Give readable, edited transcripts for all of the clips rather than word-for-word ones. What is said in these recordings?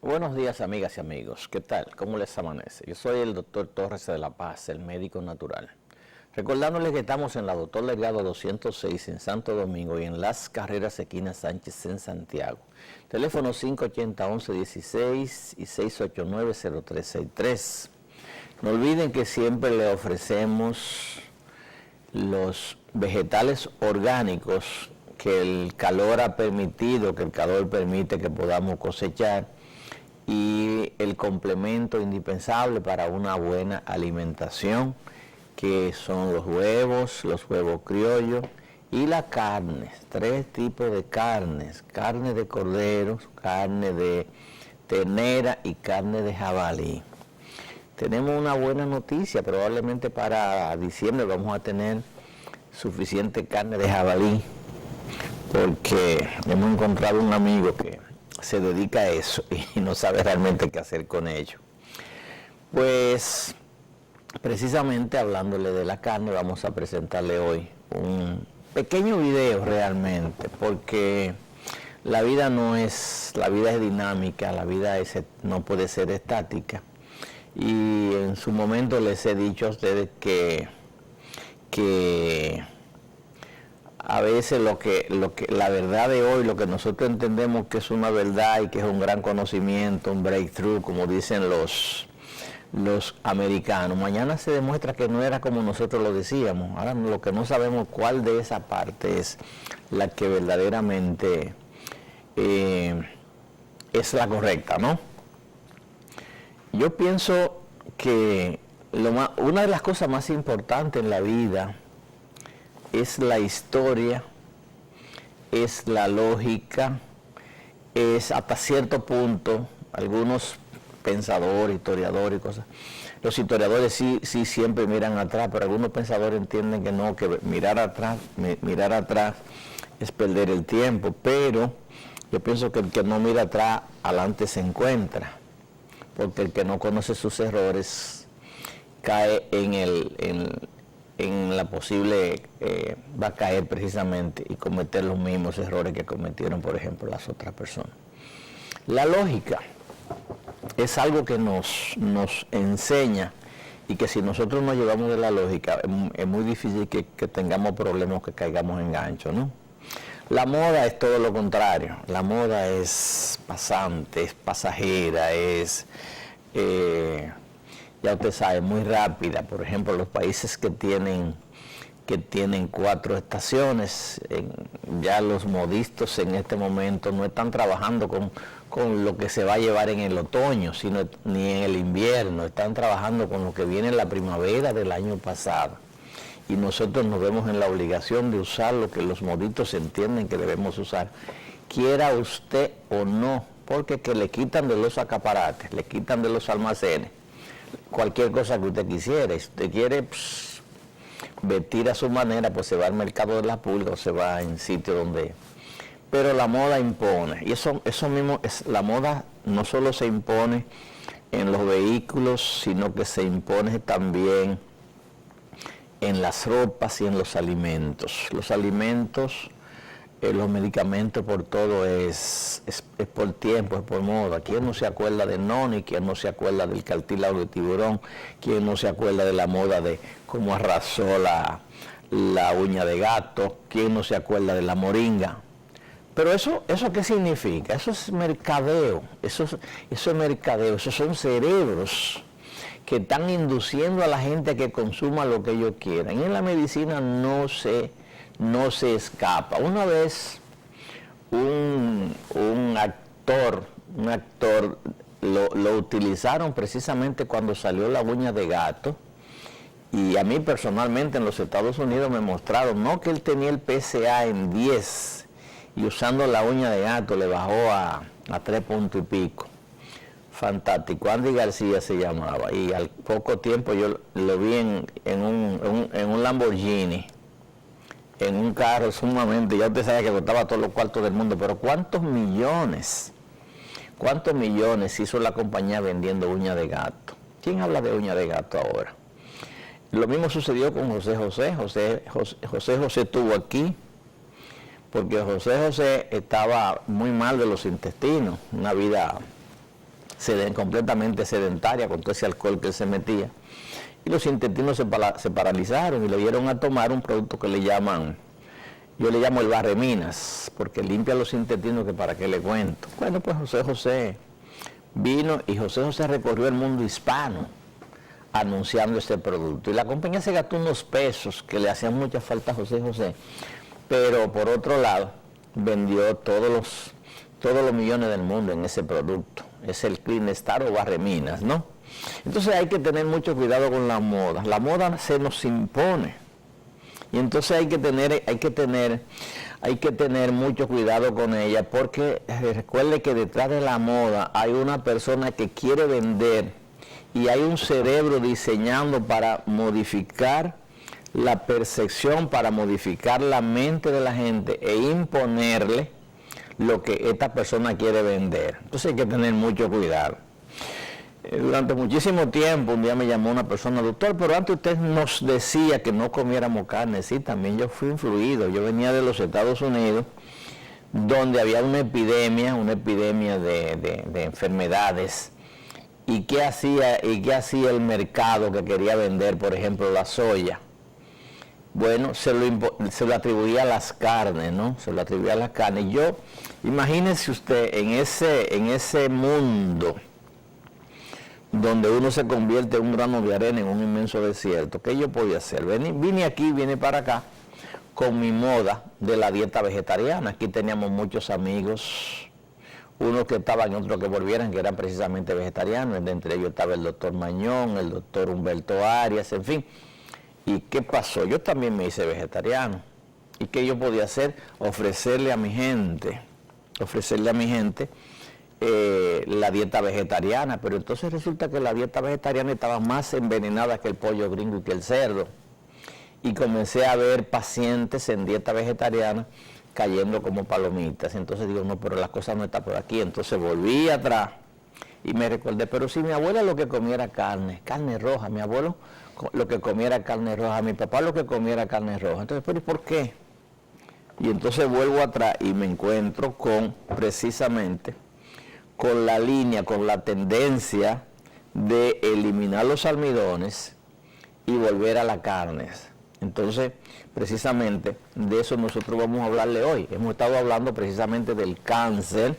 Buenos días, amigas y amigos. ¿Qué tal? ¿Cómo les amanece? Yo soy el doctor Torres de la Paz, el médico natural. Recordándoles que estamos en la Doctor Delgado 206 en Santo Domingo y en Las Carreras Esquina Sánchez en Santiago. Teléfono 580-1116 y 689-0363. No olviden que siempre le ofrecemos los vegetales orgánicos que el calor ha permitido, que el calor permite que podamos cosechar, y el complemento indispensable para una buena alimentación, que son los huevos criollos y la carne. 3 tipos de carnes: carne de cordero, carne de ternera y carne de jabalí. Tenemos una buena noticia: probablemente para diciembre vamos a tener suficiente carne de jabalí, porque hemos encontrado un amigo que se dedica a eso y no sabe realmente qué hacer con ello. Pues precisamente hablándole de la carne, vamos a presentarle hoy un pequeño video realmente, porque la vida es dinámica, la vida no puede ser estática. Y en su momento les he dicho a ustedes que a veces la verdad de hoy, lo que nosotros entendemos que es una verdad y que es un gran conocimiento, un breakthrough, como dicen los americanos, mañana se demuestra que no era como nosotros lo decíamos. Ahora lo que no sabemos cuál de esa parte es la que verdaderamente es la correcta, ¿no? Yo pienso que una de las cosas más importantes en la vida es la historia, es la lógica, es hasta cierto punto, algunos pensadores, historiadores y cosas. Los historiadores sí siempre miran atrás, pero algunos pensadores entienden que no, que mirar atrás es perder el tiempo. Pero yo pienso que el que no mira atrás, adelante se encuentra, porque el que no conoce sus errores cae en la posible, va a caer precisamente y cometer los mismos errores que cometieron, por ejemplo, las otras personas. La lógica es algo que nos enseña, y que si nosotros nos llevamos de la lógica, es muy difícil que tengamos problemas, que caigamos en gancho, ¿no? La moda es todo lo contrario. La moda es pasante, es pasajera, ya usted sabe, muy rápida. Por ejemplo, los países que tienen 4 estaciones, ya los modistas en este momento no están trabajando con lo que se va a llevar en el otoño, ni en el invierno. Están trabajando con lo que viene en la primavera del año pasado. Y nosotros nos vemos en la obligación de usar lo que los modistas entienden que debemos usar, quiera usted o no, porque que le quitan de los acaparates, le quitan de los almacenes cualquier cosa que usted quisiera. Si usted quiere vestir a su manera, pues se va al mercado de la pulga o se va en sitio donde... Pero la moda impone, y eso mismo, la moda no solo se impone en los vehículos, sino que se impone también en las ropas y en los alimentos. Los alimentos, los medicamentos, por todo es por tiempo, es por moda. ¿Quién no se acuerda de Noni? ¿Quién no se acuerda del cartílago de tiburón? ¿Quién no se acuerda de la moda de cómo arrasó la uña de gato? ¿Quién no se acuerda de la moringa? Pero eso ¿qué significa? Eso es mercadeo, eso es mercadeo, esos son cerebros que están induciendo a la gente a que consuma lo que ellos quieran. Y en la medicina no se escapa. Una vez un actor lo utilizaron precisamente cuando salió la uña de gato, y a mí personalmente en los Estados Unidos me mostraron, no, que él tenía el PSA en 10 y usando la uña de gato le bajó a 3 puntos y pico. Fantástico. Andy García se llamaba, y al poco tiempo yo lo vi en un Lamborghini, en un carro sumamente, ya usted sabe que costaba todos los cuartos del mundo, pero ¿cuántos millones hizo la compañía vendiendo uña de gato? ¿Quién habla de uña de gato ahora? Lo mismo sucedió con José José. José José estuvo aquí porque José José estaba muy mal de los intestinos, una vida completamente sedentaria con todo ese alcohol que él se metía. Y los intestinos se paralizaron y le dieron a tomar un producto que le llaman, yo le llamo el barreminas, porque limpia los intestinos, que para qué le cuento. Bueno, pues José José vino y José José recorrió el mundo hispano anunciando este producto. Y la compañía se gastó unos pesos que le hacían mucha falta a José José, pero por otro lado vendió todos los millones del mundo en ese producto. Es el Clean Star o barreminas, ¿no? Entonces hay que tener mucho cuidado con la moda. La moda se nos impone. Y entonces hay que tener mucho cuidado con ella, porque recuerde que detrás de la moda hay una persona que quiere vender y hay un cerebro diseñando para modificar la percepción, para modificar la mente de la gente e imponerle lo que esta persona quiere vender. Entonces hay que tener mucho cuidado. Durante muchísimo tiempo, un día me llamó una persona, doctor, pero antes usted nos decía que no comiéramos carne. Sí, también yo fui influido. Yo venía de los Estados Unidos, donde había una epidemia de enfermedades. ¿Y qué hacía el mercado que quería vender, por ejemplo, la soya? Bueno, se lo atribuía a las carnes, ¿no? Se lo atribuía a las carnes. Yo, imagínese usted, en ese mundo donde uno se convierte en un grano de arena en un inmenso desierto, ¿qué yo podía hacer? Vine para acá con mi moda de la dieta vegetariana. Aquí teníamos muchos amigos, unos que estaban y otros que volvieran, que eran precisamente vegetarianos. Entre ellos estaba el doctor Mañón, el doctor Humberto Arias, en fin. ¿Y qué pasó? Yo también me hice vegetariano. ¿Y qué yo podía hacer? Ofrecerle a mi gente la dieta vegetariana, pero entonces resulta que la dieta vegetariana estaba más envenenada que el pollo gringo y que el cerdo. Y comencé a ver pacientes en dieta vegetariana cayendo como palomitas. Entonces digo, no, pero las cosas no están por aquí. Entonces volví atrás y me recordé, pero si mi abuela lo que comiera carne roja, mi abuelo lo que comiera carne roja, mi papá lo que comiera carne roja. Entonces, pero ¿y por qué? Y entonces vuelvo atrás y me encuentro precisamente con la línea, con la tendencia de eliminar los almidones y volver a las carnes. Entonces, precisamente de eso nosotros vamos a hablarle hoy. Hemos estado hablando precisamente del cáncer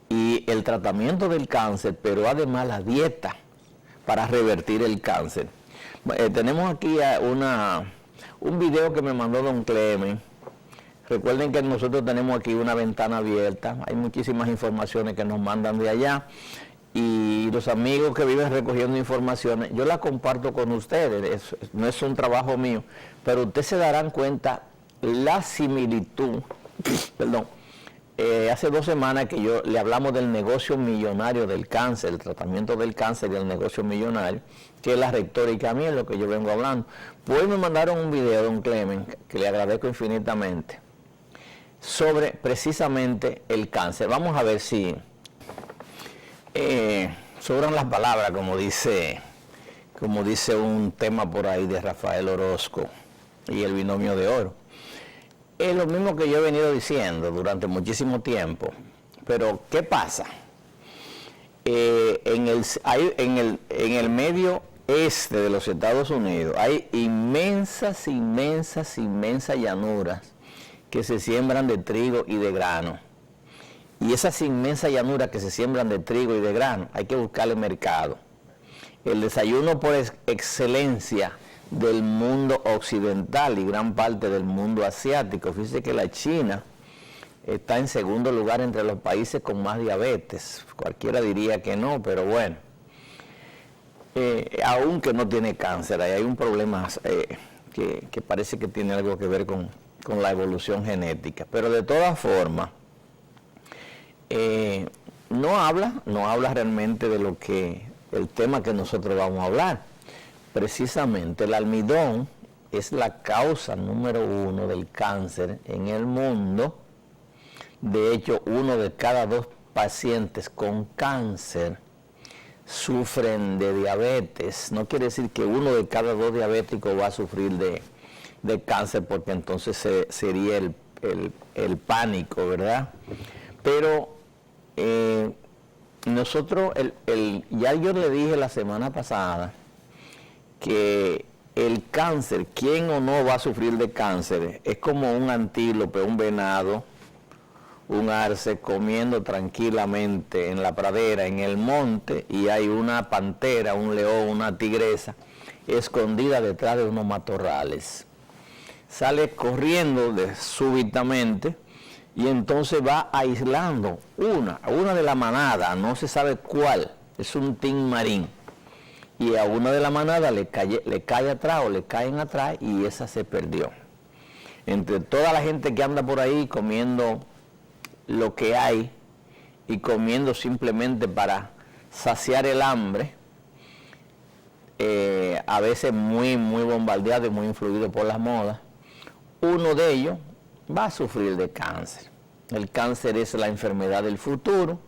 y el tratamiento del cáncer, pero además la dieta para revertir el cáncer. Tenemos aquí un video que me mandó don Clemen. Recuerden que nosotros tenemos aquí una ventana abierta, hay muchísimas informaciones que nos mandan de allá y los amigos que viven recogiendo informaciones, yo las comparto con ustedes, no es un trabajo mío, pero ustedes se darán cuenta la similitud, perdón, hace 2 semanas que le hablamos del negocio millonario del cáncer, el tratamiento del cáncer y el negocio millonario, que es la retórica mía, es lo que yo vengo hablando. Pues me mandaron un video, don Clemen, que le agradezco infinitamente, sobre precisamente el cáncer. Vamos a ver si sobran las palabras, como dice un tema por ahí de Rafael Orozco y el binomio de oro. Es lo mismo que yo he venido diciendo durante muchísimo tiempo, pero ¿qué pasa? En el medio este de los Estados Unidos hay inmensas llanuras que se siembran de trigo y de grano. Y esas inmensas llanuras que se siembran de trigo y de grano, hay que buscarle mercado. El desayuno por excelencia del mundo occidental y gran parte del mundo asiático. Fíjese que la China está en segundo lugar entre los países con más diabetes. Cualquiera diría que no, pero bueno. Aunque no tiene cáncer, ahí hay un problema que parece que tiene algo que ver con la evolución genética. Pero de todas formas, no habla realmente de el tema que nosotros vamos a hablar. Precisamente el almidón es la causa número 1 del cáncer en el mundo. De hecho, 1 de cada 2 pacientes con cáncer sufren de diabetes. No quiere decir que 1 de cada 2 diabéticos va a sufrir de cáncer, porque entonces sería el pánico, ¿verdad? Pero nosotros, ya yo le dije la semana pasada que el cáncer, quién o no va a sufrir de cáncer, es como un antílope, un venado, un arce comiendo tranquilamente en la pradera, en el monte, y hay una pantera, un león, una tigresa, escondida detrás de unos matorrales. Sale corriendo súbitamente y entonces va aislando una de la manada, no se sabe cuál, es un tin marín. Y a una de la manada le cae atrás o le caen atrás y esa se perdió. Entre toda la gente que anda por ahí comiendo lo que hay y comiendo simplemente para saciar el hambre, a veces muy bombardeado y muy influido por las modas, uno de ellos va a sufrir de cáncer. El cáncer es la enfermedad del futuro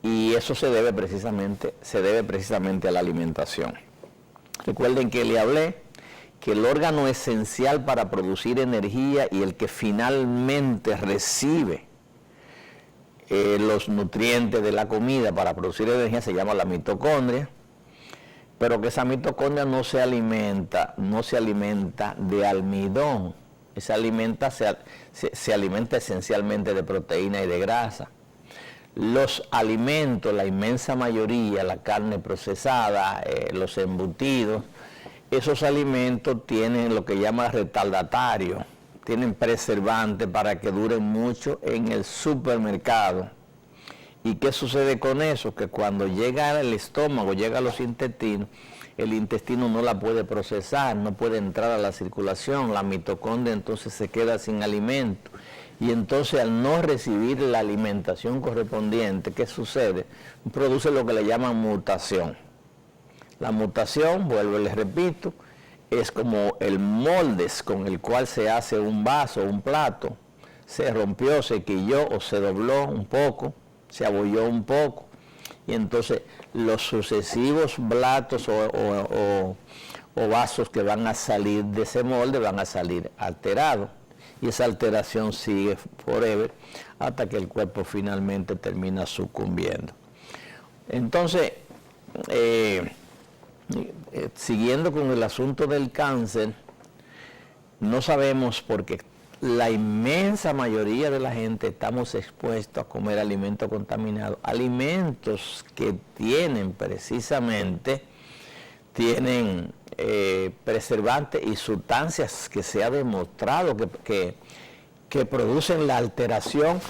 y eso se debe precisamente a la alimentación. Recuerden que le hablé que el órgano esencial para producir energía y el que finalmente recibe los nutrientes de la comida para producir energía se llama la mitocondria, pero que esa mitocondria no se alimenta de almidón, se alimenta esencialmente de proteína y de grasa. Los alimentos, la inmensa mayoría, la carne procesada, los embutidos, esos alimentos tienen lo que llama retardatario, tienen preservantes para que duren mucho en el supermercado. ¿Y qué sucede con eso? Que cuando llega al estómago, llega a los intestinos, el intestino no la puede procesar, no puede entrar a la circulación, la mitocondria entonces se queda sin alimento. Y entonces al no recibir la alimentación correspondiente, ¿qué sucede? Produce lo que le llaman mutación. La mutación, vuelvo y les repito, es como el molde con el cual se hace un vaso, un plato. Se rompió, se quilló o se dobló un poco, se abolló un poco. Y entonces los sucesivos platos o vasos que van a salir de ese molde van a salir alterados. Y esa alteración sigue forever hasta que el cuerpo finalmente termina sucumbiendo. Entonces, siguiendo con el asunto del cáncer, no sabemos porque la inmensa mayoría de la gente estamos expuestos a comer alimentos contaminados, alimentos que tienen precisamente, preservantes y sustancias que se ha demostrado que producen la alteración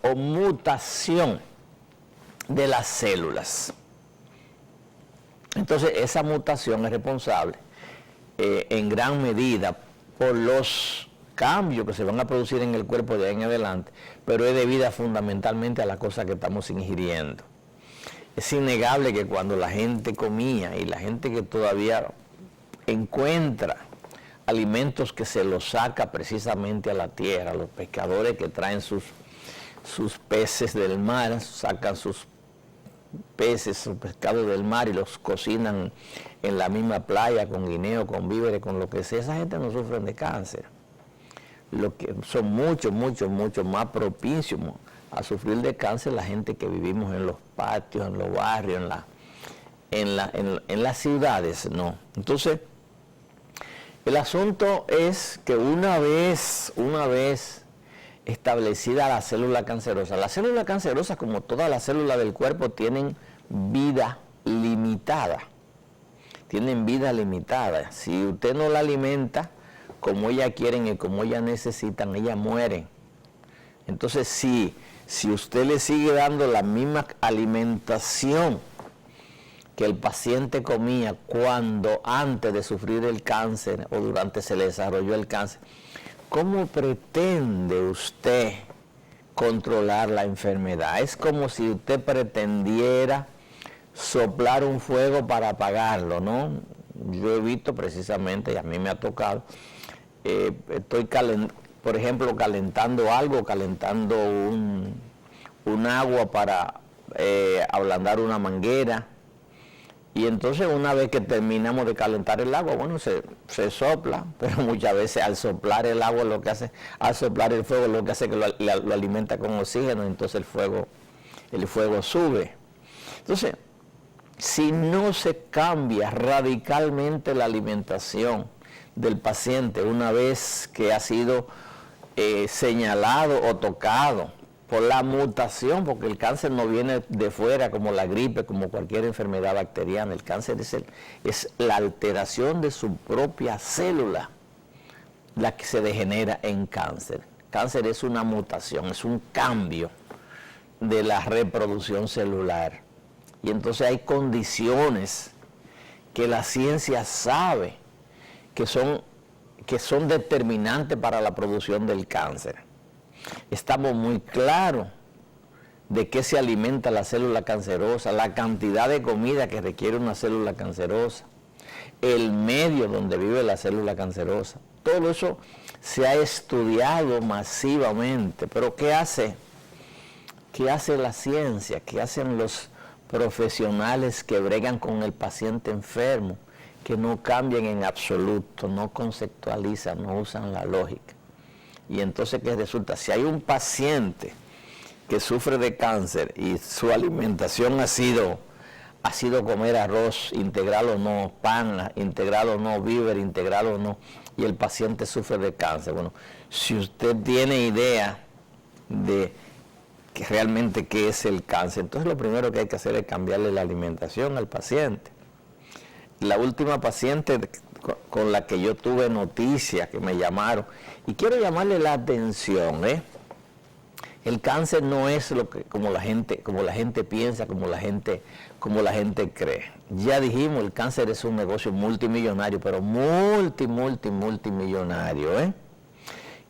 o mutación de las células. Entonces esa mutación es responsable en gran medida por los cambios que se van a producir en el cuerpo de ahí en adelante, pero es debida fundamentalmente a las cosas que estamos ingiriendo. Es innegable que cuando la gente comía y la gente que todavía encuentra alimentos que se los saca precisamente a la tierra, los pescadores que traen sus peces del mar, sacan sus peces, sus pescados del mar y los cocinan en la misma playa con guineo, con víveres, con lo que sea, esa gente no sufre de cáncer. Lo que son mucho más propicios a sufrir de cáncer la gente que vivimos en los patios, en los barrios, en las ciudades, no. Entonces, el asunto es que una vez establecida la célula cancerosa, como todas las células del cuerpo, tienen vida limitada. Si usted no la alimenta como ellas quieren y como ellas necesitan, ellas mueren. Entonces, si usted le sigue dando la misma alimentación que el paciente comía antes de sufrir el cáncer o durante se le desarrolló el cáncer, ¿cómo pretende usted controlar la enfermedad? Es como si usted pretendiera soplar un fuego para apagarlo, ¿no? Yo he visto precisamente, y a mí me ha tocado, estoy por ejemplo, calentando un agua para ablandar una manguera, y entonces una vez que terminamos de calentar el agua, bueno, se sopla, pero muchas veces al soplar el agua al soplar el fuego lo que hace es que lo alimenta con oxígeno, entonces el fuego el fuego sube. Entonces, si no se cambia radicalmente la alimentación del paciente una vez que ha sido señalado o tocado por la mutación, porque el cáncer no viene de fuera como la gripe, como cualquier enfermedad bacteriana, el cáncer es la alteración de su propia célula la que se degenera en cáncer. Cáncer es una mutación, es un cambio de la reproducción celular. Y entonces hay condiciones que la ciencia sabe que son determinantes para la producción del cáncer. Estamos muy claros de qué se alimenta la célula cancerosa, la cantidad de comida que requiere una célula cancerosa, el medio donde vive la célula cancerosa. Todo eso se ha estudiado masivamente, pero ¿qué hace? ¿Qué hace la ciencia? ¿Qué hacen los profesionales que bregan con el paciente enfermo? Que no cambian en absoluto, no conceptualizan, no usan la lógica. Y entonces, ¿qué resulta? Si hay un paciente que sufre de cáncer y su alimentación ha sido comer arroz integral o no, pan integral o no, víver integral o no, y el paciente sufre de cáncer. Bueno, si usted tiene idea de que realmente qué es el cáncer, entonces lo primero que hay que hacer es cambiarle la alimentación al paciente. La última paciente con la que yo tuve noticia, que me llamaron, y quiero llamarle la atención, el cáncer no es lo que como la gente piensa, como la gente cree. Ya dijimos, el cáncer es un negocio multimillonario, pero multimillonario,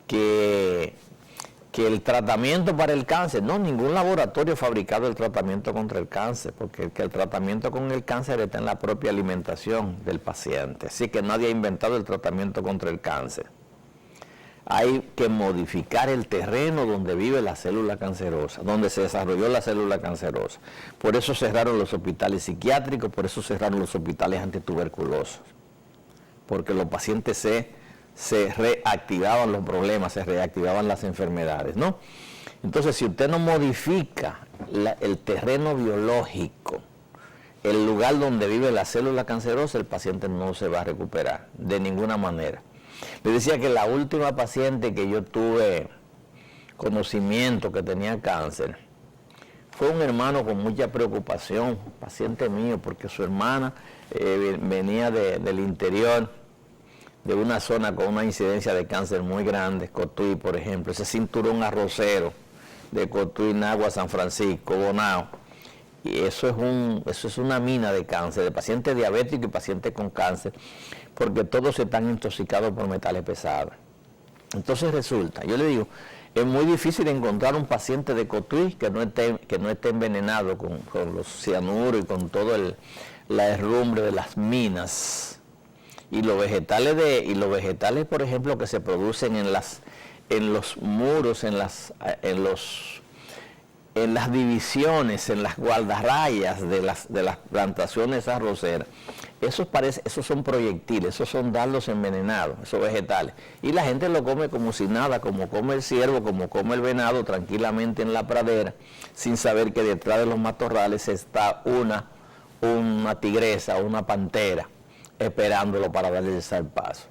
que el tratamiento para el cáncer, no, ningún laboratorio ha fabricado el tratamiento contra el cáncer, porque el tratamiento con el cáncer está en la propia alimentación del paciente, así que nadie ha inventado el tratamiento contra el cáncer. Hay que modificar el terreno donde vive la célula cancerosa, donde se desarrolló la célula cancerosa. Por eso cerraron los hospitales psiquiátricos, por eso cerraron los hospitales antituberculosos, porque los pacientes se reactivaban los problemas, se reactivaban las enfermedades, ¿no? Entonces, si usted no modifica el terreno biológico, el lugar donde vive la célula cancerosa, el paciente no se va a recuperar de ninguna manera. Le decía que la última paciente que yo tuve conocimiento que tenía cáncer fue un hermano con mucha preocupación, paciente mío, porque su hermana venía del interior, de una zona con una incidencia de cáncer muy grande, Cotuí, por ejemplo, ese cinturón arrocero de Cotuí, Nagua, San Francisco, Bonao, y eso es una mina de cáncer, de pacientes diabéticos y pacientes con cáncer, porque todos están intoxicados por metales pesados. Entonces resulta, yo le digo, es muy difícil encontrar un paciente de Cotuí que no esté envenenado con los cianuros y con todo la herrumbre de las minas. Y los vegetales, por ejemplo, que se producen en los muros, en las divisiones, en las guardarrayas de las plantaciones arroceras, esos son proyectiles, esos son dardos envenenados, esos vegetales. Y la gente lo come como si nada, como come el ciervo, como come el venado, tranquilamente en la pradera, sin saber que detrás de los matorrales está una tigresa, una pantera, esperándolo para darle el zarpazo.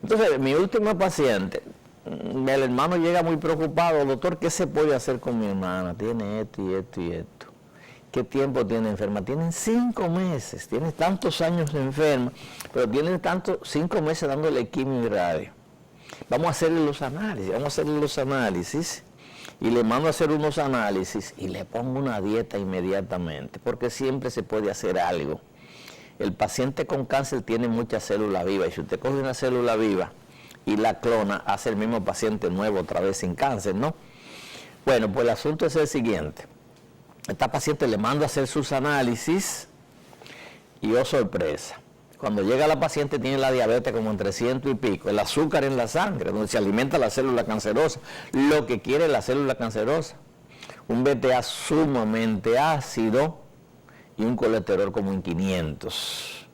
Entonces, mi última paciente, el hermano llega muy preocupado: doctor, ¿qué se puede hacer con mi hermana? Tiene esto y esto y esto. ¿Qué tiempo tiene enferma? Tienen 5 meses, tiene tantos años enferma, pero tiene 5 meses dándole quimio y radio. Vamos a hacerle los análisis, y le mando a hacer unos análisis y le pongo una dieta inmediatamente, porque siempre se puede hacer algo. El paciente con cáncer tiene muchas células vivas, y si usted coge una célula viva y la clona, hace el mismo paciente nuevo otra vez sin cáncer, ¿no? Bueno, pues el asunto es el siguiente. Esta paciente le mando a hacer sus análisis y, oh sorpresa, cuando llega la paciente tiene la diabetes como en 300 y pico, el azúcar en la sangre, donde se alimenta la célula cancerosa, lo que quiere la célula cancerosa, un BTA sumamente ácido y un colesterol como en 500.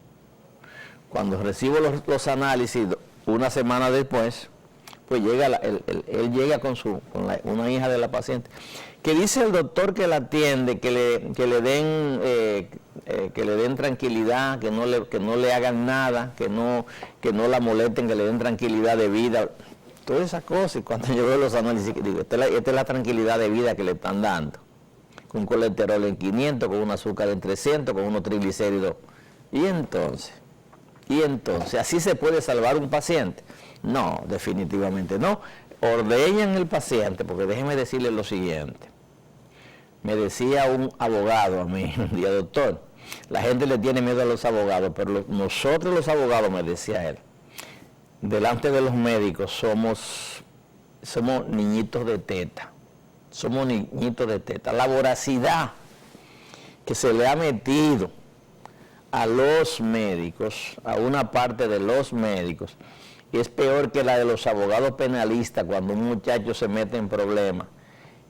Cuando recibo los análisis, una semana después, pues llega él llega con una hija de la paciente, que dice el doctor que la atiende, que le den tranquilidad, que no le hagan nada, que no la molesten, que le den tranquilidad de vida, todas esas cosas. Y cuando yo veo los análisis, digo, esta es la tranquilidad de vida que le están dando, con un colesterol en 500, con un azúcar en 300, con unos triglicéridos. Y entonces, ¿así se puede salvar un paciente? No, definitivamente no. Ordeñan el paciente, porque déjeme decirle lo siguiente. Me decía un abogado a mí un día: doctor, la gente le tiene miedo a los abogados, pero nosotros los abogados, me decía él, delante de los médicos somos niñitos de teta. Somos niñitos de teta. La voracidad que se le ha metido a los médicos, a una parte de los médicos, es peor que la de los abogados penalistas cuando un muchacho se mete en problemas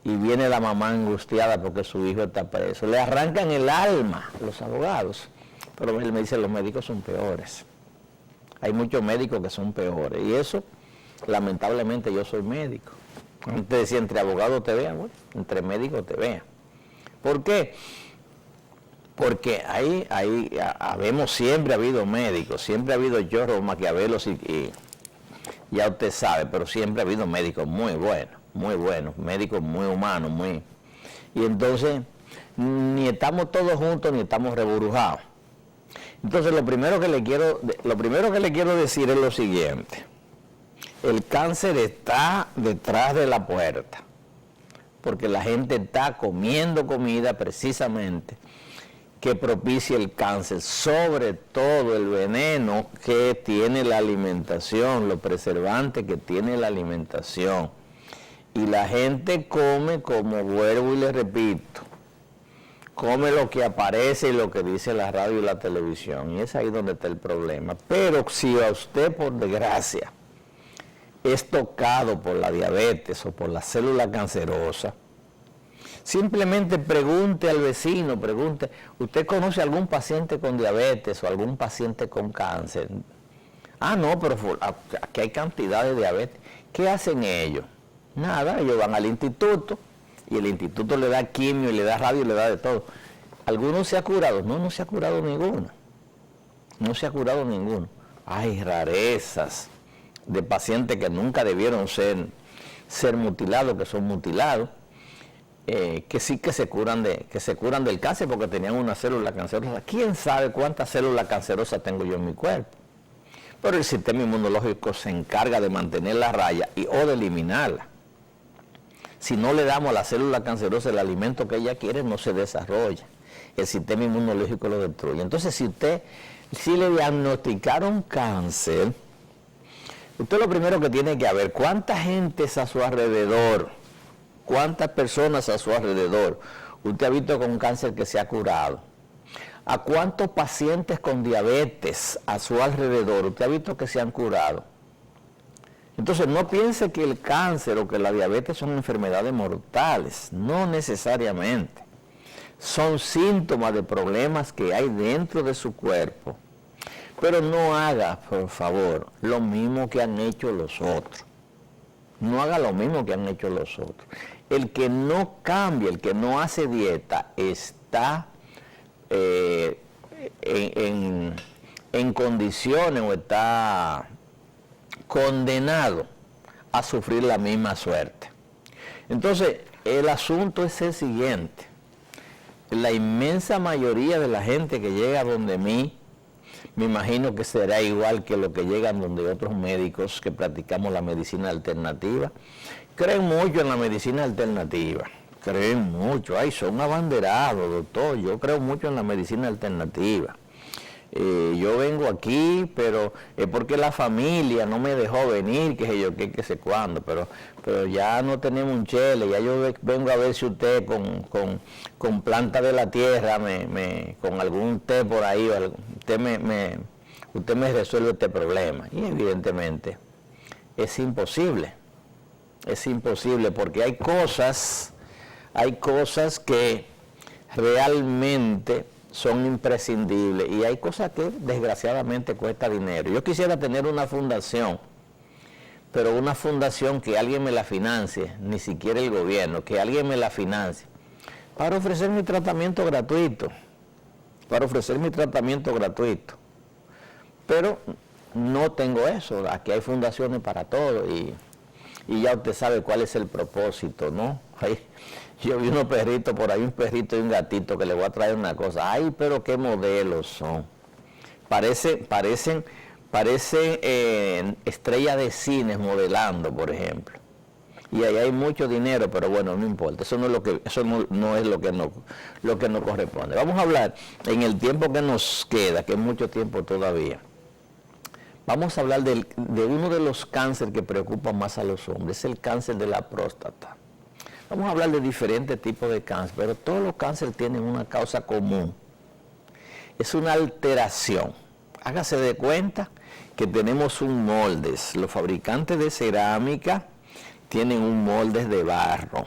y viene la mamá angustiada porque su hijo está preso. Le arrancan el alma a los abogados. Pero él me dice, los médicos son peores. Hay muchos médicos que son peores. Y eso, lamentablemente, yo soy médico. Antes decía, entre abogados te vean, bueno, entre médicos te vean. ¿Por qué? Porque siempre ha habido médicos, siempre ha habido chorros, maquiavelos y ya usted sabe, pero siempre ha habido médicos muy buenos, médicos muy humanos, y entonces ni estamos todos juntos ni estamos reburujados. Entonces lo primero que le quiero decir es lo siguiente: el cáncer está detrás de la puerta, porque la gente está comiendo comida precisamente que propicia el cáncer, sobre todo el veneno que tiene la alimentación, los preservantes que tiene la alimentación. Y la gente come, como vuelvo y le repito, come lo que aparece y lo que dice la radio y la televisión, y es ahí donde está el problema. Pero si a usted, por desgracia, es tocado por la diabetes o por la célula cancerosa, simplemente pregunte al vecino, pregunte, ¿usted conoce algún paciente con diabetes o algún paciente con cáncer? Ah, no, pero aquí hay cantidad de diabetes. ¿Qué hacen ellos? Nada, ellos van al instituto y el instituto le da quimio y le da radio y le da de todo. ¿Algunos se ha curado? No se ha curado ninguno. No se ha curado ninguno. Hay rarezas de pacientes que nunca debieron ser mutilados, que son mutilados. Que sí que se curan del cáncer porque tenían una célula cancerosa. ¿Quién sabe cuántas células cancerosas tengo yo en mi cuerpo? Pero el sistema inmunológico se encarga de mantener la raya o de eliminarla. Si no le damos a la célula cancerosa el alimento que ella quiere, no se desarrolla. El sistema inmunológico lo destruye. Entonces, si le diagnosticaron cáncer, usted lo primero que tiene que ver, ¿cuánta gente es a su alrededor? ¿Cuántas personas a su alrededor usted ha visto con cáncer que se ha curado? ¿A cuántos pacientes con diabetes a su alrededor usted ha visto que se han curado? Entonces no piense que el cáncer o que la diabetes son enfermedades mortales, no necesariamente. Son síntomas de problemas que hay dentro de su cuerpo. Pero no haga, por favor, lo mismo que han hecho los otros. No haga lo mismo que han hecho los otros. El que no cambia, el que no hace dieta, está en condiciones o está condenado a sufrir la misma suerte. Entonces, el asunto es el siguiente. La inmensa mayoría de la gente que llega donde mí, me imagino que será igual que lo que llegan donde otros médicos que practicamos la medicina alternativa, creen mucho en la medicina alternativa, creen mucho, son abanderados, doctor, yo creo mucho en la medicina alternativa. Yo vengo aquí, pero es porque la familia no me dejó venir, que sé yo, que sé cuándo, pero ya no tenemos un chele, ya yo vengo a ver si usted con planta de la tierra, con algún té por ahí, usted me resuelve este problema. Y evidentemente es imposible porque hay cosas que realmente son imprescindibles y hay cosas que desgraciadamente cuesta dinero. Yo quisiera tener una fundación pero una fundación que alguien me la financie, ni siquiera el gobierno, que alguien me la financie, para ofrecer mi tratamiento gratuito, Pero no tengo eso, aquí hay fundaciones para todo y ya usted sabe cuál es el propósito, ¿no? Yo vi unos perritos por ahí, un perrito y un gatito, que le voy a traer una cosa. Ay, pero qué modelos son. Parecen estrellas de cines modelando, por ejemplo. Y ahí hay mucho dinero, pero bueno, no importa. Eso no es lo que nos corresponde. Vamos a hablar en el tiempo que nos queda, que es mucho tiempo todavía. Vamos a hablar de uno de los cánceres que preocupan más a los hombres, es el cáncer de la próstata. Vamos a hablar de diferentes tipos de cáncer, pero todos los cánceres tienen una causa común. Es una alteración. Hágase de cuenta que tenemos un molde. Los fabricantes de cerámica tienen un molde de barro.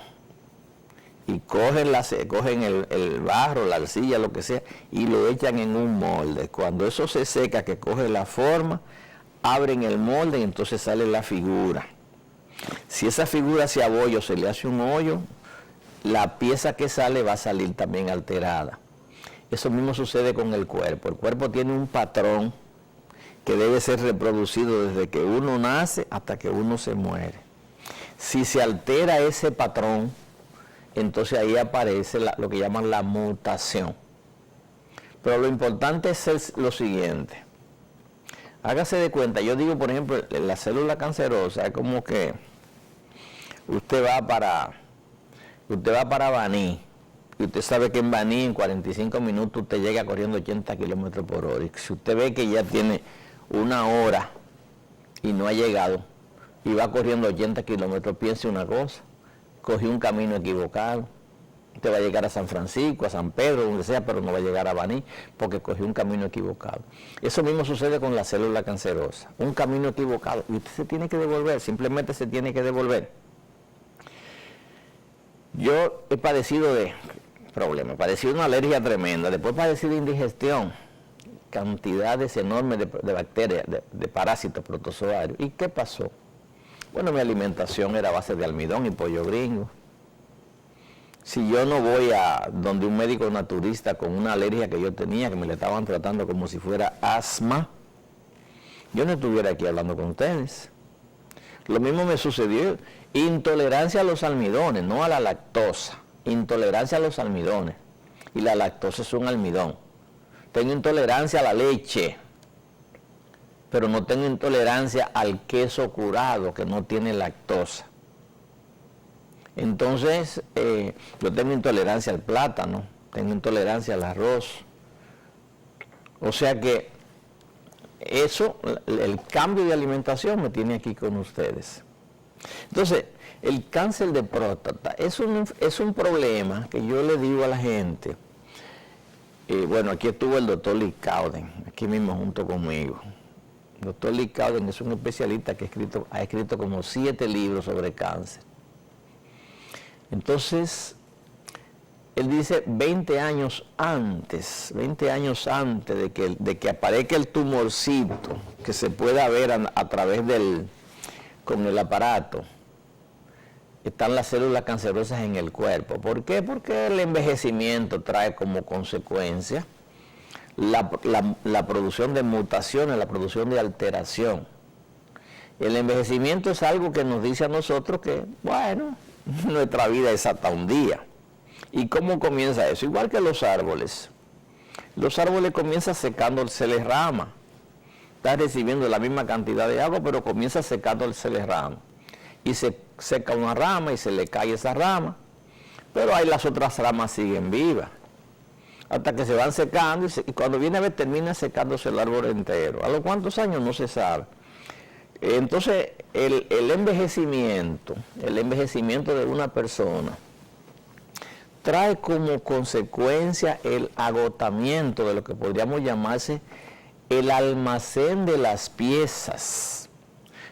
Y cogen el barro, la arcilla, lo que sea, y lo echan en un molde. Cuando eso se seca, que coge la forma, abren el molde y entonces sale la figura. Si esa figura se abolla o se le hace un hoyo, la pieza que sale va a salir también alterada. Eso mismo sucede con el cuerpo. El cuerpo tiene un patrón que debe ser reproducido desde que uno nace hasta que uno se muere. Si se altera ese patrón, entonces ahí aparece lo que llaman la mutación. Pero lo importante es lo siguiente. Hágase de cuenta, yo digo, por ejemplo, la célula cancerosa es como que usted va para Baní, y usted sabe que en Baní en 45 minutos usted llega corriendo 80 kilómetros por hora. Y si usted ve que ya tiene una hora y no ha llegado, y va corriendo 80 kilómetros, piense una cosa, cogió un camino equivocado. Usted va a llegar a San Francisco, a San Pedro, donde sea, pero no va a llegar a Baní, porque cogió un camino equivocado. Eso mismo sucede con la célula cancerosa, un camino equivocado, y usted se tiene que devolver, simplemente se tiene que devolver. Yo he padecido de problemas, padecido una alergia tremenda, después padecí de indigestión, cantidades enormes de bacterias, de parásitos protozoarios. ¿Y qué pasó? Bueno, mi alimentación era a base de almidón y pollo gringo. Si yo no voy a donde un médico naturista con una alergia que yo tenía, que me le estaban tratando como si fuera asma, yo no estuviera aquí hablando con ustedes. Lo mismo me sucedió, intolerancia a los almidones, no a la lactosa, intolerancia a los almidones. Y la lactosa es un almidón. Tengo intolerancia a la leche, pero no tengo intolerancia al queso curado, que no tiene lactosa. Entonces, yo tengo intolerancia al plátano, tengo intolerancia al arroz. O sea que eso, el cambio de alimentación me tiene aquí con ustedes. Entonces, el cáncer de próstata es un problema que yo le digo a la gente. Bueno, aquí estuvo el doctor Lee Cowden, aquí mismo junto conmigo. El doctor Lee Cowden es un especialista que ha escrito como 7 libros sobre cáncer. Entonces, él dice 20 años antes de que aparezca el tumorcito, que se pueda ver a través con el aparato, están las células cancerosas en el cuerpo. ¿Por qué? Porque el envejecimiento trae como consecuencia la producción de mutaciones, la producción de alteración. El envejecimiento es algo que nos dice a nosotros que, bueno, nuestra vida es hasta un día. ¿Y cómo comienza eso? Igual que los árboles. Los árboles comienzan secándose las ramas. Está recibiendo la misma cantidad de agua, pero comienza secándose las ramas. Y se seca una rama y se le cae esa rama. Pero ahí las otras ramas siguen vivas. Hasta que se van secando y cuando viene a ver termina secándose el árbol entero. ¿A los cuántos años? No se sabe. Entonces, el envejecimiento de una persona trae como consecuencia el agotamiento de lo que podríamos llamarse el almacén de las piezas.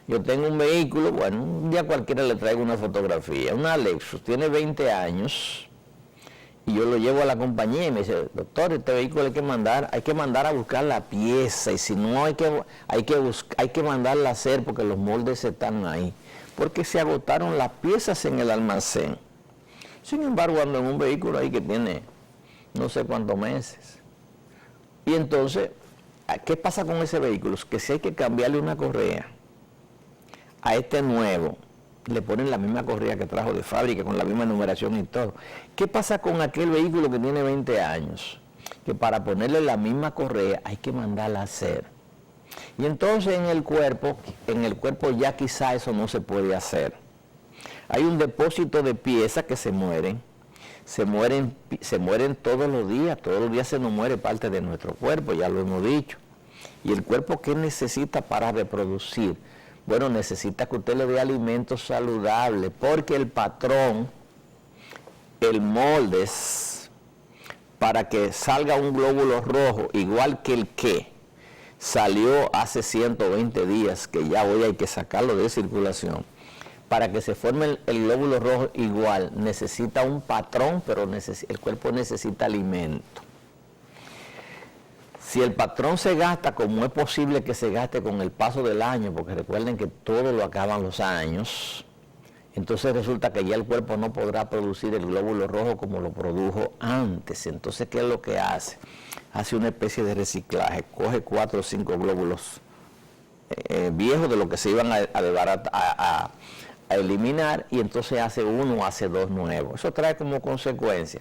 Yo tengo un vehículo, bueno, un día cualquiera le traigo una fotografía, una Lexus, tiene 20 años Y yo lo llevo a la compañía y me dice, doctor, este vehículo hay que mandar a buscar la pieza, y si no hay que mandarla a hacer porque los moldes están ahí, porque se agotaron las piezas en el almacén. Sin embargo, ando en un vehículo ahí que tiene no sé cuántos meses. Y entonces, ¿qué pasa con ese vehículo? Que si hay que cambiarle una correa a este nuevo, le ponen la misma correa que trajo de fábrica, con la misma numeración y todo. ¿Qué pasa con aquel vehículo que tiene 20 años? Que para ponerle la misma correa hay que mandarla a hacer. Y entonces en el cuerpo ya quizá eso no se puede hacer. Hay un depósito de piezas que se mueren todos los días se nos muere parte de nuestro cuerpo, ya lo hemos dicho. Y el cuerpo, ¿qué necesita para reproducir? Bueno, necesita que usted le dé alimentos saludables, porque el patrón, el molde, para que salga un glóbulo rojo, igual que el que salió hace 120 días, que ya hoy hay que sacarlo de circulación, para que se forme el glóbulo rojo igual, necesita un patrón, pero el cuerpo necesita alimento. Si el patrón se gasta, como es posible que se gaste con el paso del año, porque recuerden que todo lo acaban los años, entonces resulta que ya el cuerpo no podrá producir el glóbulo rojo como lo produjo antes. Entonces, ¿qué es lo que hace? Hace una especie de reciclaje, coge 4 o 5 glóbulos viejos de lo que se iban a eliminar, y entonces hace 1 o hace 2 nuevos. Eso trae como consecuencia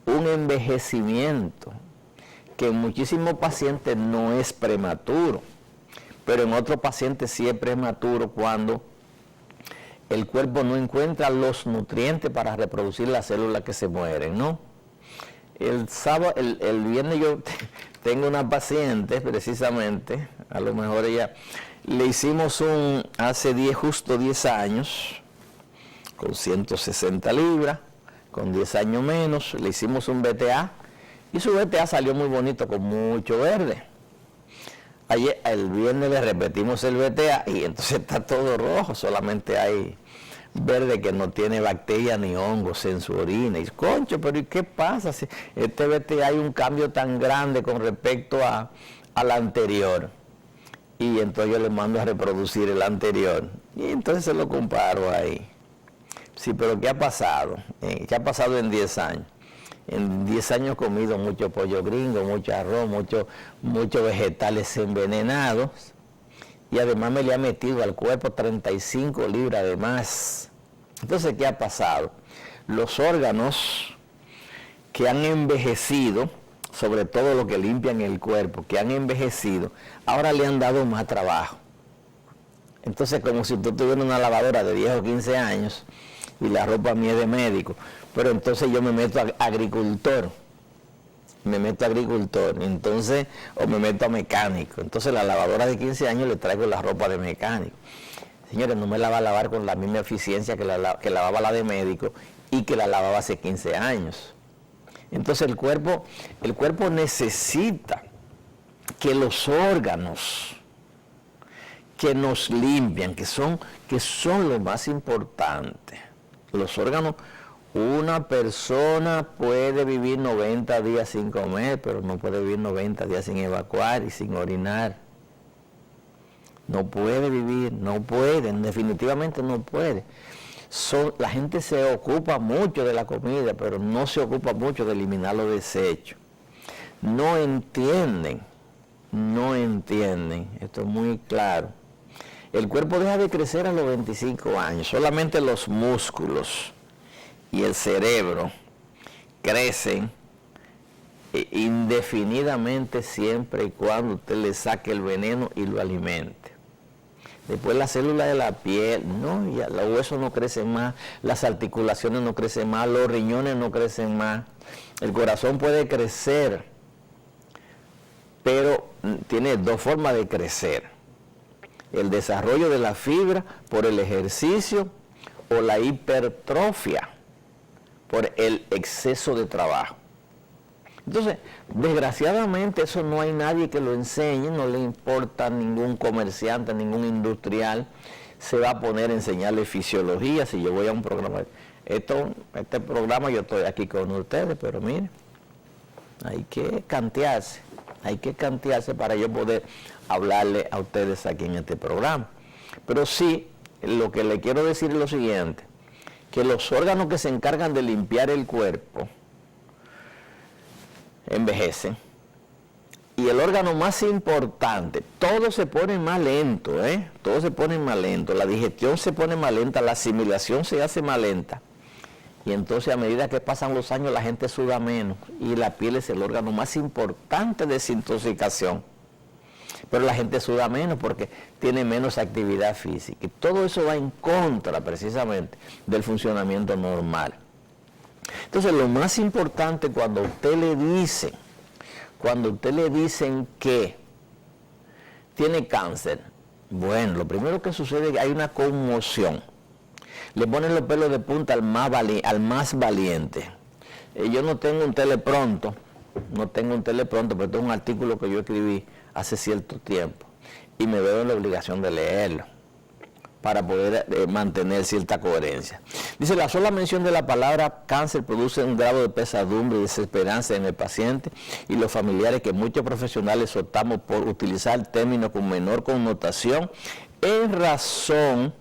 un envejecimiento que en muchísimos pacientes no es prematuro, pero en otros pacientes sí es prematuro cuando el cuerpo no encuentra los nutrientes para reproducir las células que se mueren, ¿no? El viernes yo tengo una paciente, precisamente, a lo mejor ella, le hicimos hace justo 10 años, con 160 libras, con 10 años menos, le hicimos un BTA, y su BTA salió muy bonito, con mucho verde. Ayer, el viernes le repetimos el BTA y entonces está todo rojo, solamente hay verde que no tiene bacterias ni hongos en su orina. Y concho, pero ¿y qué pasa si este BTA hay un cambio tan grande con respecto al anterior? Y entonces yo le mando a reproducir el anterior. Y entonces se lo comparo ahí. Sí, pero ¿qué ha pasado? ¿Qué ha pasado en 10 años? En 10 años he comido mucho pollo gringo, mucho arroz, muchos vegetales envenenados, y además me le ha metido al cuerpo 35 libras de más. Entonces, ¿qué ha pasado? Los órganos que han envejecido, sobre todo los que limpian el cuerpo, que han envejecido, ahora le han dado más trabajo. Entonces, como si tú tuvieras una lavadora de 10 o 15 años y la ropa mía es de médico, pero entonces yo me meto a agricultor, entonces, o me meto a mecánico. Entonces la lavadora de 15 años le traigo la ropa de mecánico. Señores, no me la va a lavar con la misma eficiencia que lavaba la de médico y que la lavaba hace 15 años. Entonces el cuerpo necesita que los órganos que nos limpian, que son lo más importante, los órganos. Una persona puede vivir 90 días sin comer, pero no puede vivir 90 días sin evacuar y sin orinar. No puede vivir, definitivamente no puede. La gente se ocupa mucho de la comida, pero no se ocupa mucho de eliminar los desechos. No entienden, esto es muy claro. El cuerpo deja de crecer a los 25 años, solamente los músculos y el cerebro crecen indefinidamente siempre y cuando usted le saque el veneno y lo alimente. Después las células de la piel, no, ya los huesos no crecen más, las articulaciones no crecen más, los riñones no crecen más, el corazón puede crecer, pero tiene 2 formas de crecer: el desarrollo de la fibra por el ejercicio o la hipertrofia por el exceso de trabajo. Entonces, desgraciadamente eso no hay nadie que lo enseñe, no le importa a ningún comerciante, a ningún industrial. se va a poner a enseñarle fisiología si yo voy a un programa. Este programa yo estoy aquí con ustedes, pero miren, hay que cantearse para yo poder hablarle a ustedes aquí en este programa. Pero sí, lo que le quiero decir es lo siguiente, que los órganos que se encargan de limpiar el cuerpo envejecen. Y el órgano más importante, todo se pone más lento, todo se pone más lento, la digestión se pone más lenta, la asimilación se hace más lenta. Y entonces a medida que pasan los años la gente suda menos y la piel es el órgano más importante de desintoxicación. Pero la gente suda menos porque tiene menos actividad física. Y todo eso va en contra precisamente del funcionamiento normal. Entonces lo más importante cuando usted le dicen que tiene cáncer, bueno, lo primero que sucede es que hay una conmoción. Le ponen los pelos de punta al más valiente. Yo no tengo un telepronto, pero tengo un artículo que yo escribí hace cierto tiempo y me veo en la obligación de leerlo para poder mantener cierta coherencia. Dice, la sola mención de la palabra cáncer produce un grado de pesadumbre y desesperanza en el paciente y los familiares que muchos profesionales optamos por utilizar términos con menor connotación en razón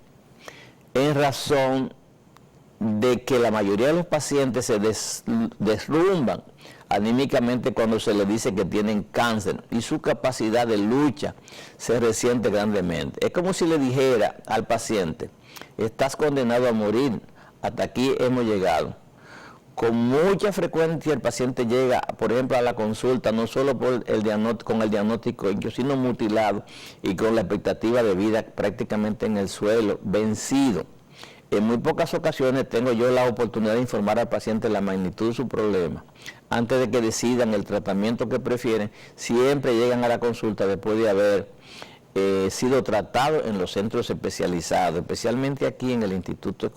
de que la mayoría de los pacientes se derrumban anímicamente cuando se les dice que tienen cáncer y su capacidad de lucha se resiente grandemente. Es como si le dijera al paciente, estás condenado a morir, hasta aquí hemos llegado. Con mucha frecuencia el paciente llega, por ejemplo, a la consulta, no solo con el diagnóstico, sino mutilado y con la expectativa de vida prácticamente en el suelo, vencido. En muy pocas ocasiones tengo yo la oportunidad de informar al paciente la magnitud de su problema. Antes de que decidan el tratamiento que prefieren, siempre llegan a la consulta después de haber sido tratados en los centros especializados, especialmente aquí en el Instituto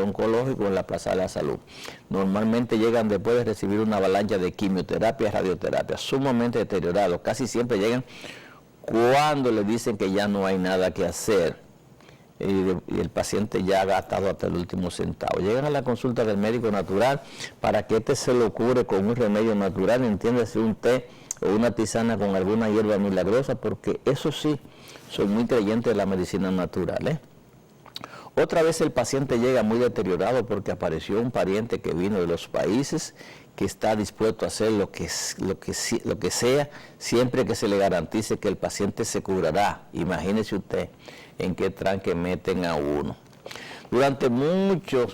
Oncológico en la Plaza de la Salud. Normalmente llegan después de recibir una avalancha de quimioterapia y radioterapia, sumamente deteriorados. Casi siempre llegan cuando le dicen que ya no hay nada que hacer. Y el paciente ya ha gastado hasta el último centavo. Llegan a la consulta del médico natural para que se lo cure con un remedio natural, entiéndase un té o una tisana con alguna hierba milagrosa, porque eso sí, soy muy creyente de la medicina natural. Otra vez el paciente llega muy deteriorado porque apareció un pariente que vino de los países que está dispuesto a hacer lo que sea, siempre que se le garantice que el paciente se curará. Imagínese usted en qué tranque meten a uno. Durante mucho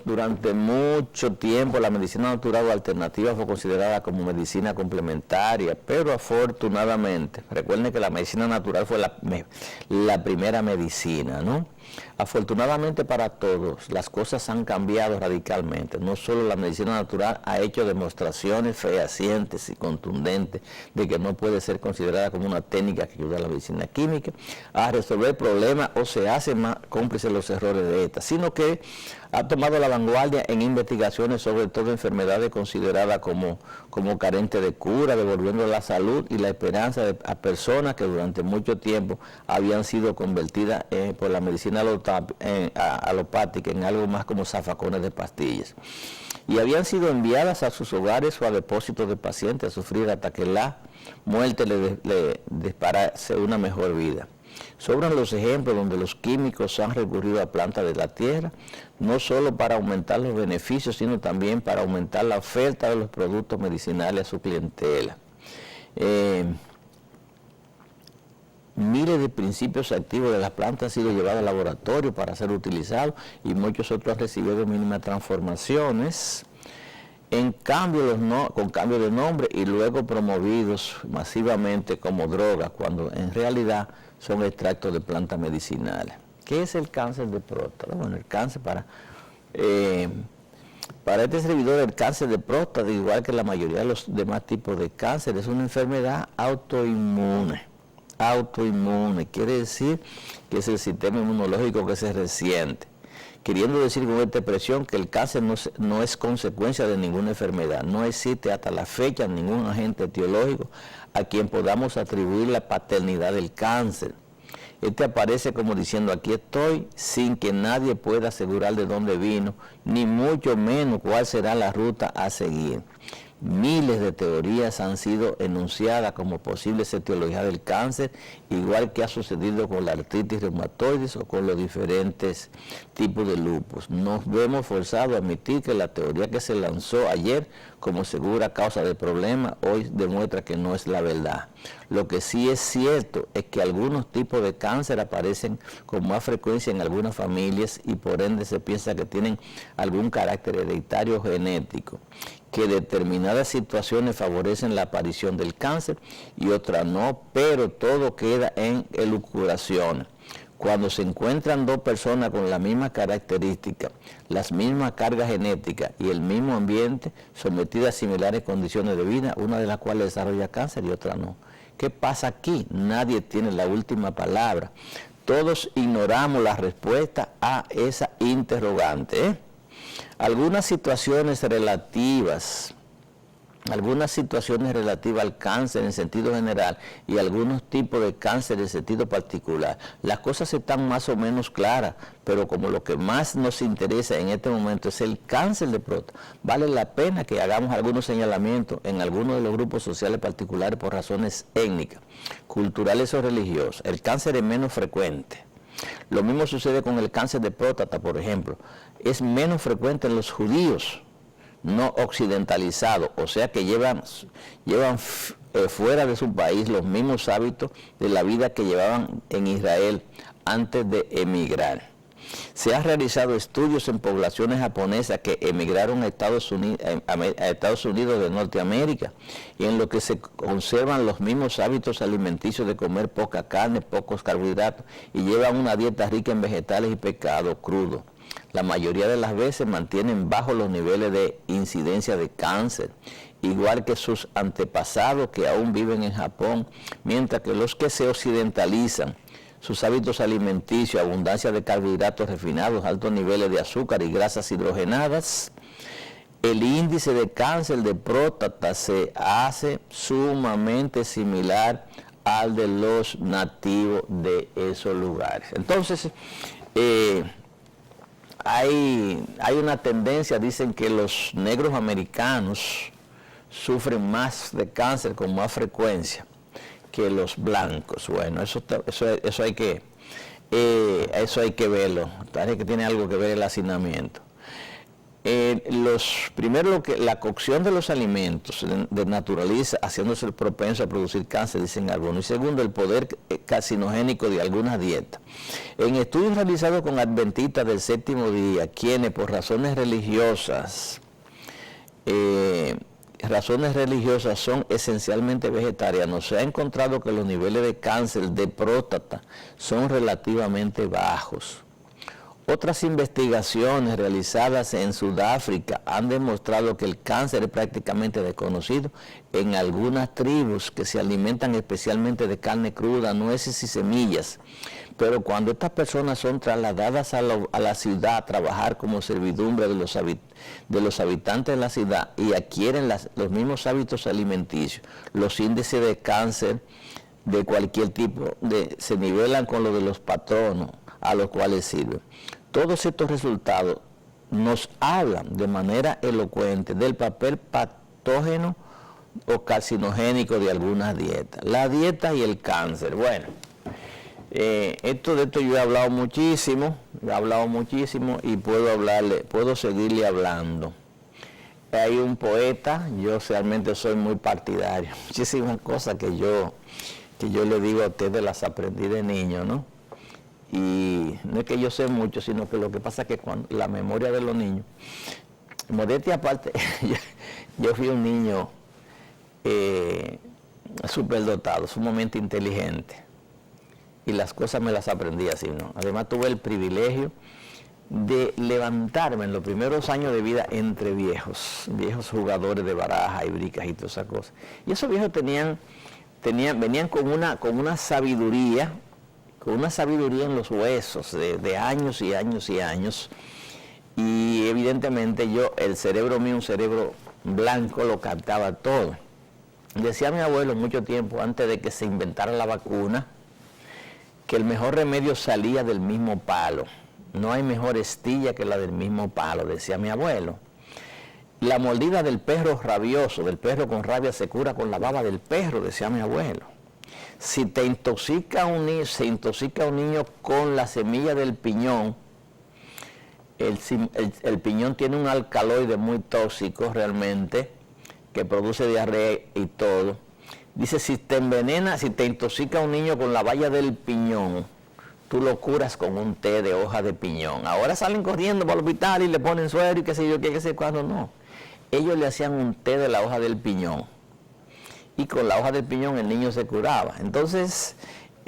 tiempo la medicina natural o alternativa fue considerada como medicina complementaria, pero afortunadamente, recuerden que la medicina natural fue la primera medicina, ¿no? Afortunadamente para todos, las cosas han cambiado radicalmente. No solo la medicina natural ha hecho demostraciones fehacientes y contundentes de que no puede ser considerada como una técnica que ayuda a la medicina química a resolver problemas o se hace más cómplice de los errores de esta, sino que ha tomado la vanguardia en investigaciones sobre todo enfermedades consideradas como carentes de cura, devolviendo la salud y la esperanza a personas que durante mucho tiempo habían sido convertidas por la medicina alopática en algo más como zafacones de pastillas. Y habían sido enviadas a sus hogares o a depósitos de pacientes a sufrir hasta que la muerte le disparase una mejor vida. Sobran los ejemplos donde los químicos han recurrido a plantas de la tierra, no solo para aumentar los beneficios, sino también para aumentar la oferta de los productos medicinales a su clientela. Miles de principios activos de las plantas han sido llevados al laboratorio para ser utilizados y muchos otros han recibido mínimas transformaciones con cambio de nombre y luego promovidos masivamente como drogas, cuando en realidad son extractos de plantas medicinales. ¿Qué es el cáncer de próstata? Bueno, el cáncer para este servidor, el cáncer de próstata, igual que la mayoría de los demás tipos de cáncer, es una enfermedad autoinmune. Autoinmune quiere decir que es el sistema inmunológico que se resiente. Queriendo decir con esta expresión que el cáncer no es consecuencia de ninguna enfermedad. No existe hasta la fecha ningún agente etiológico a quien podamos atribuir la paternidad del cáncer. Este aparece como diciendo, aquí estoy, sin que nadie pueda asegurar de dónde vino, ni mucho menos cuál será la ruta a seguir. Miles de teorías han sido enunciadas como posibles etiologías del cáncer, igual que ha sucedido con la artritis reumatoide o con los diferentes tipos de lupus. Nos vemos forzados a admitir que la teoría que se lanzó ayer como segura causa del problema hoy demuestra que no es la verdad. Lo que sí es cierto es que algunos tipos de cáncer aparecen con más frecuencia en algunas familias y por ende se piensa que tienen algún carácter hereditario genético, que determinadas situaciones favorecen la aparición del cáncer y otras no, pero todo queda en elucubración. Cuando se encuentran dos personas con la misma característica, las mismas cargas genéticas y el mismo ambiente, sometidas a similares condiciones de vida, una de las cuales desarrolla cáncer y otra no. ¿Qué pasa aquí? Nadie tiene la última palabra. Todos ignoramos la respuesta a esa interrogante, Algunas situaciones relativas al cáncer en sentido general y algunos tipos de cáncer en sentido particular. Las cosas están más o menos claras, pero como lo que más nos interesa en este momento es el cáncer de próstata, vale la pena que hagamos algunos señalamientos en algunos de los grupos sociales particulares por razones étnicas, culturales o religiosas. El cáncer es menos frecuente. Lo mismo sucede con el cáncer de próstata, por ejemplo. Es menos frecuente en los judíos no occidentalizados, o sea que llevan fuera de su país los mismos hábitos de la vida que llevaban en Israel antes de emigrar. Se han realizado estudios en poblaciones japonesas que emigraron a Estados Unidos de Norteamérica y en lo que se conservan los mismos hábitos alimenticios de comer poca carne, pocos carbohidratos y llevan una dieta rica en vegetales y pescado crudo. La mayoría de las veces mantienen bajos los niveles de incidencia de cáncer, igual que sus antepasados que aún viven en Japón, mientras que los que se occidentalizan, sus hábitos alimenticios, abundancia de carbohidratos refinados, altos niveles de azúcar y grasas hidrogenadas, el índice de cáncer de próstata se hace sumamente similar al de los nativos de esos lugares. Entonces, hay una tendencia, dicen que los negros americanos sufren más de cáncer con más frecuencia que los blancos. Bueno, eso hay que verlo, parece que tiene algo que ver el hacinamiento. Primero, la cocción de los alimentos de naturaleza, haciéndose el propenso a producir cáncer, dicen algunos. Y segundo, el poder carcinogénico de algunas dietas. En estudios realizados con adventistas del séptimo día, quienes por razones religiosas son esencialmente vegetarianos, se ha encontrado que los niveles de cáncer de próstata son relativamente bajos. Otras investigaciones realizadas en Sudáfrica han demostrado que el cáncer es prácticamente desconocido en algunas tribus que se alimentan especialmente de carne cruda, nueces y semillas. Pero cuando estas personas son trasladadas a la ciudad a trabajar como servidumbre de los habitantes de la ciudad y adquieren los mismos hábitos alimenticios, los índices de cáncer de cualquier tipo se nivelan con los de los patronos a los cuales sirven. Todos estos resultados nos hablan de manera elocuente del papel patógeno o carcinogénico de algunas dietas. La dieta y el cáncer. Bueno, de esto yo he hablado muchísimo y puedo seguirle hablando. Hay un poeta, yo realmente soy muy partidario. Muchísimas cosas que yo le digo a ustedes las aprendí de niño, ¿no? Y no es que yo sé mucho, sino que lo que pasa es que cuando la memoria de los niños, modestia aparte, yo fui un niño superdotado, sumamente inteligente, y las cosas me las aprendí así, ¿no? Además tuve el privilegio de levantarme en los primeros años de vida entre viejos jugadores de baraja y bricas y todas esas cosas. Y esos viejos venían con una sabiduría en los huesos de años y años y años, y evidentemente el cerebro mío, un cerebro blanco, lo captaba todo. Decía mi abuelo mucho tiempo antes de que se inventara la vacuna, que el mejor remedio salía del mismo palo. No hay mejor estilla que la del mismo palo, decía mi abuelo. La mordida del perro rabioso, del perro con rabia, se cura con la baba del perro, decía mi abuelo. Si te intoxica se intoxica un niño con la semilla del piñón, el piñón tiene un alcaloide muy tóxico realmente, que produce diarrea y todo. Dice, si te envenena, si te intoxica un niño con la baya del piñón, tú lo curas con un té de hoja de piñón. Ahora salen corriendo para el hospital y le ponen suero y qué sé yo, qué sé cuándo, no. Ellos le hacían un té de la hoja del piñón. Y con la hoja del piñón el niño se curaba. Entonces,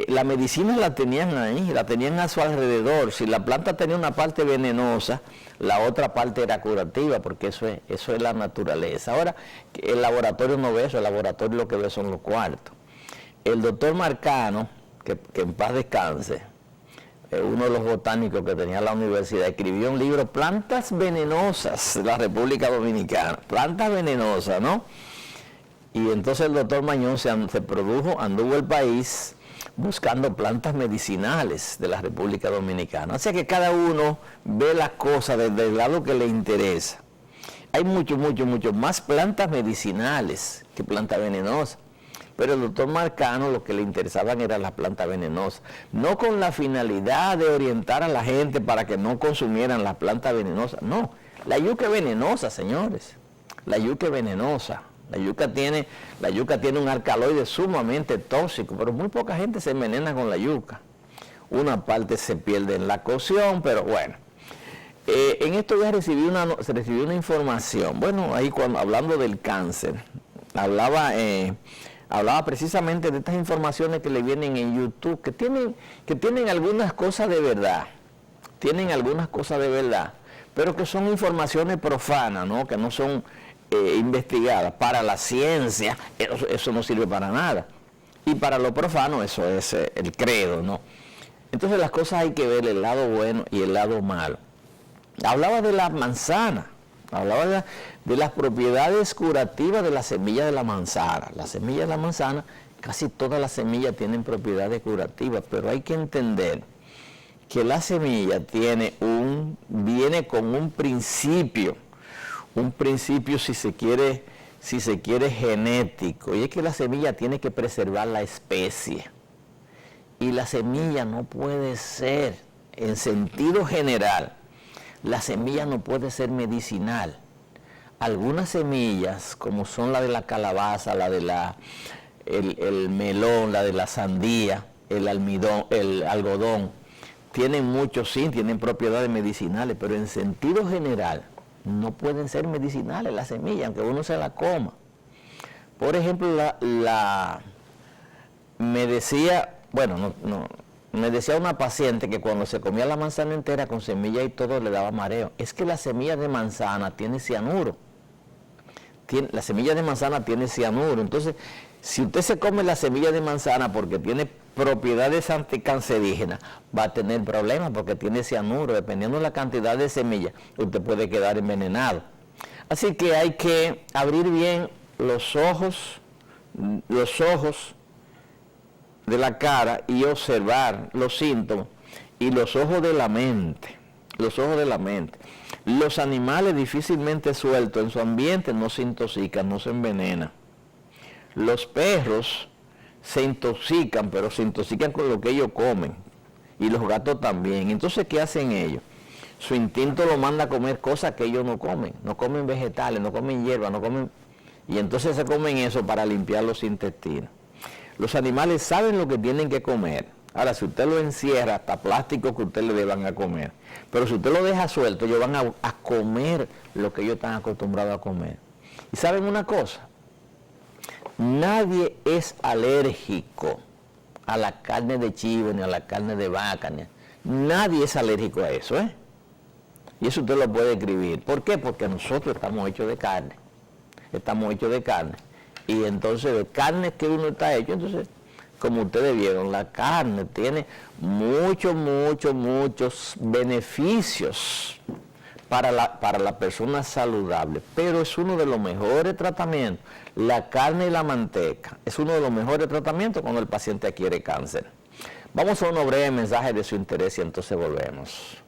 la medicina la tenían ahí, la tenían a su alrededor. Si la planta tenía una parte venenosa, la otra parte era curativa, porque eso es la naturaleza. Ahora, el laboratorio no ve eso, el laboratorio lo que ve son los cuartos. El doctor Marcano, que en paz descanse, uno de los botánicos que tenía la universidad, escribió un libro, Plantas Venenosas de la República Dominicana. Plantas venenosas, ¿no? Y entonces el doctor Mañón se anduvo el país buscando plantas medicinales de la República Dominicana. O sea que cada uno ve las cosas desde el lado que le interesa. Hay mucho más plantas medicinales que plantas venenosas. Pero el doctor Marcano lo que le interesaban eran las plantas venenosas. No con la finalidad de orientar a la gente para que no consumieran las plantas venenosas. No, la yuca es venenosa, señores. La yuca es venenosa. La yuca tiene un alcaloide sumamente tóxico, pero muy poca gente se envenena con la yuca. Una parte se pierde en la cocción, pero bueno. En estos días recibí una información. Bueno, ahí hablando del cáncer, hablaba precisamente de estas informaciones que le vienen en YouTube, que tienen algunas cosas de verdad. Tienen algunas cosas de verdad, pero que son informaciones profanas, ¿no? Que no son investigadas. Para la ciencia eso no sirve para nada, y para lo profano eso es el credo, ¿no? Entonces las cosas hay que ver el lado bueno y el lado malo. Hablaba de la manzana, hablaba de las propiedades curativas de la semilla de la manzana. La semilla de la manzana, casi todas las semillas tienen propiedades curativas, pero hay que entender que la semilla viene con un principio si se quiere genético, y es que la semilla tiene que preservar la especie, y la semilla no puede ser, en sentido general, la semilla no puede ser medicinal. Algunas semillas, como son la de la calabaza, la de el melón, la de la sandía, el algodón, tienen propiedades medicinales, pero en sentido general no pueden ser medicinales las semillas, aunque uno se la coma. Por ejemplo, me decía una paciente que cuando se comía la manzana entera con semilla y todo le daba mareo. Es que la semilla de manzana tiene cianuro. La semilla de manzana tiene cianuro. Entonces, si usted se come la semilla de manzana porque tiene propiedades anticancerígenas, va a tener problemas porque tiene cianuro. Dependiendo de la cantidad de semillas, usted puede quedar envenenado. Así que hay que abrir bien los ojos de la cara y observar los síntomas, y los ojos de la mente. Los animales difícilmente sueltos en su ambiente no se intoxican, no se envenenan. Los perros se intoxican, pero se intoxican con lo que ellos comen, y los gatos también. Entonces, ¿qué hacen ellos? Su instinto lo manda a comer cosas que ellos no comen vegetales, no comen hierba, y entonces se comen eso para limpiar los intestinos. Los animales saben lo que tienen que comer. Ahora, si usted lo encierra, hasta plástico que usted le deban a comer. Pero si usted lo deja suelto, ellos van a comer lo que ellos están acostumbrados a comer. Y ¿saben una cosa? Nadie es alérgico a la carne de chivo, ni a la carne de vaca. Nadie es alérgico a eso, ¿eh? Y eso usted lo puede escribir. ¿Por qué? Porque nosotros estamos hechos de carne. Y entonces de carne que uno está hecho, entonces, como ustedes vieron, la carne tiene muchos beneficios para la persona saludable, pero es uno de los mejores tratamientos. La carne y la manteca es uno de los mejores tratamientos cuando el paciente adquiere cáncer. Vamos a unos breves mensajes de su interés y entonces volvemos.